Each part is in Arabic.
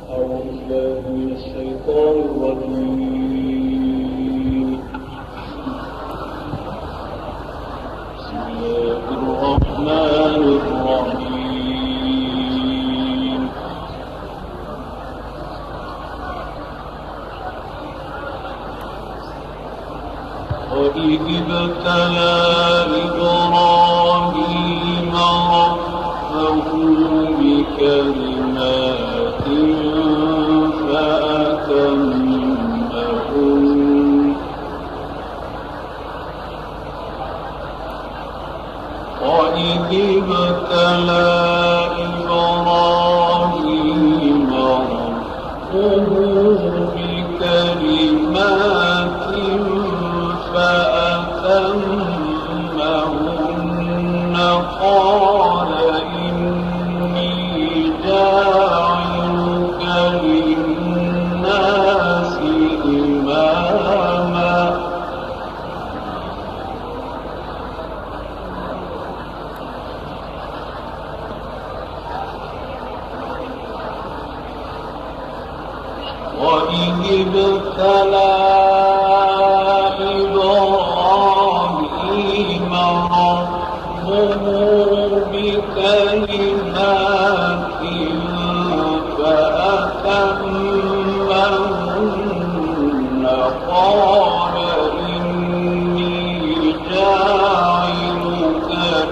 أعوذ بالله من الشيطان الرجيم. بسم الله الرحمن الرحيم. وإذ ابتلى إبراهيم ربه بكلمات فأتمهن وإذ ابتلى إبراهيم ربه بكلمات فأتمهن قال إني جاعلك للناس إماما وإذ ابتلى إبراهيم ربه بكلمات فأتمهن قال إني جاعلك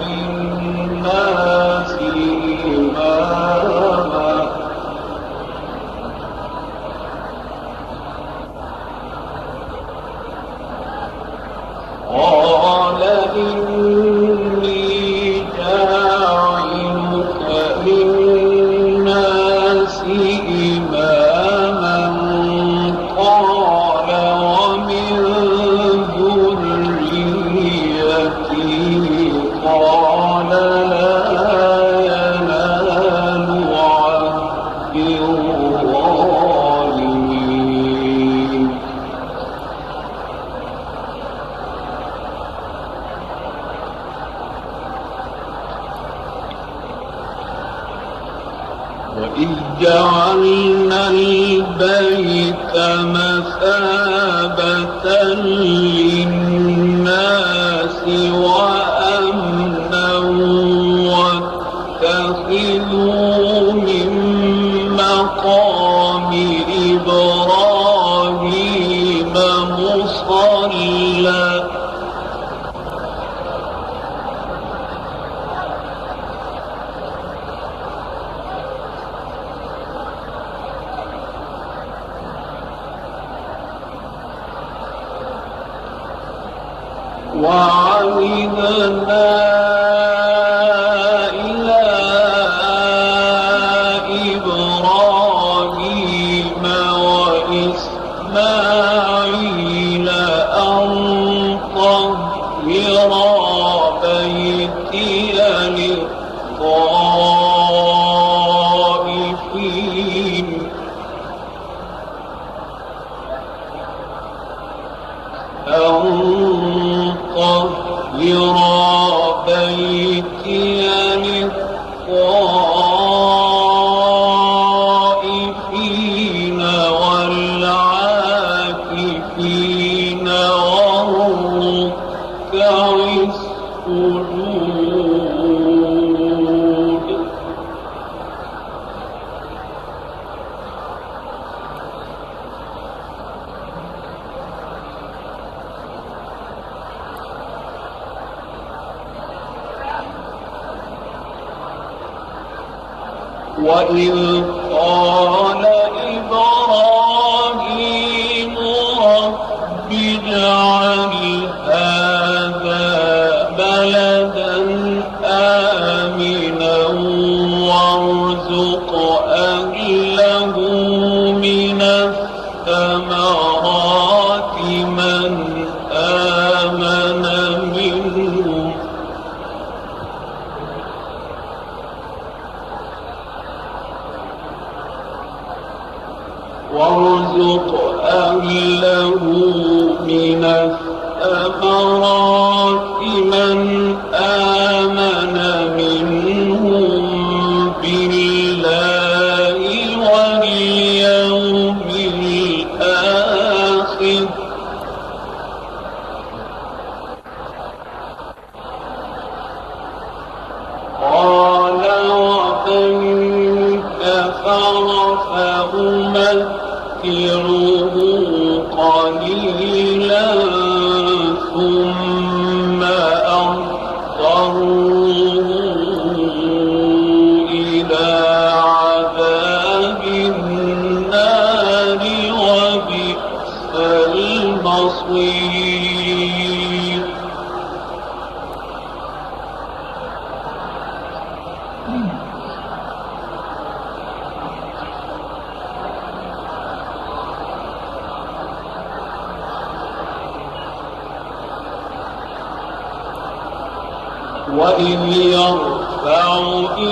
للناس إماما قال إني جاعلك للناس إماما قال ومن ذريتي قال لا ينال عهد الظالمين وإذ جعلنا البيت مثابة للناس وأمنا واتخذوا من مقام إبراهيم مصلى وعهدنا إلى إبراهيم وإسماعيل أن طهرا بيتي للطائفين طهر بيتي للطائفين والعاكفين والركع السجود وإذ قال إبراهيم رب اجعل هذا بلدا آمنا وارزق أهله من الثمرات من آمن منهم وارزق أهله من الثمرات من آمن منهم بالله واليوم كفر فأمتعه قليلا ثم أضطره إلى عذاب النار وبئس المصير. وإذ يرفع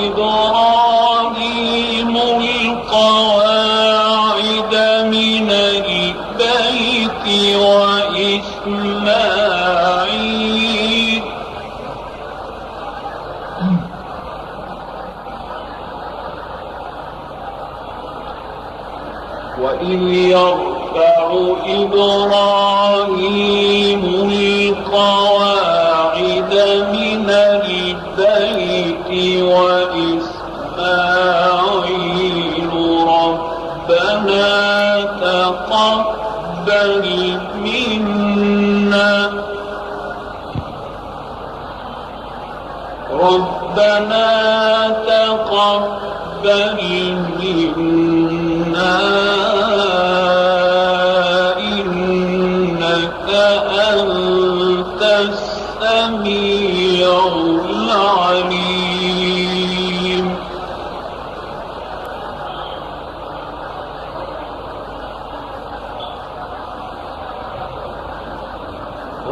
إبراهيم القواعد من البيت وإسماعيل وإذ يرفع إبراهيم القواعد من البيت وإسماعيل ربنا تقبل منا إنك أنت السميع العليم.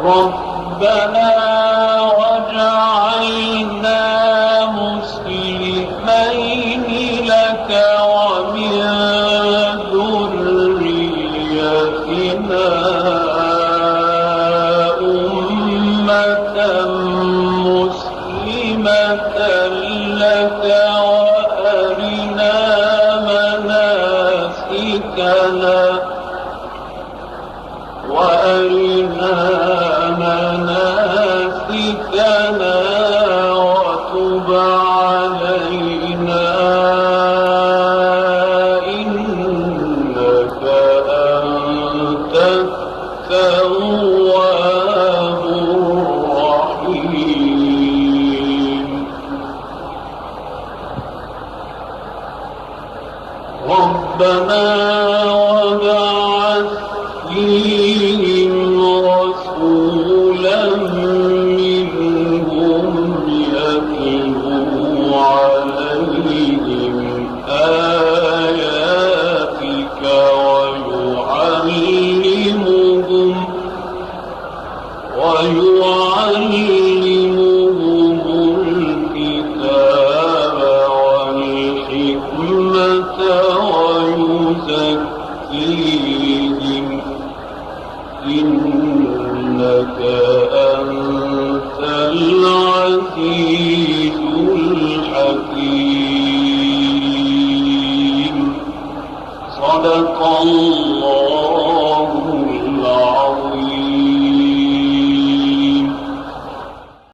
ربنا واجعلنا مسلمين لك ومن ذريتنا أمة مسلمة لك وأرنا مناسكنا وتب علينا إنك أنت التواب الرحيم. ربنا وابعث فيهم رسولا منهم يتلو عليهم آياتك ويعلمهم الكتاب والحكمة ويزكيهم إنك أنت العزيز الحكيم. صدق الله.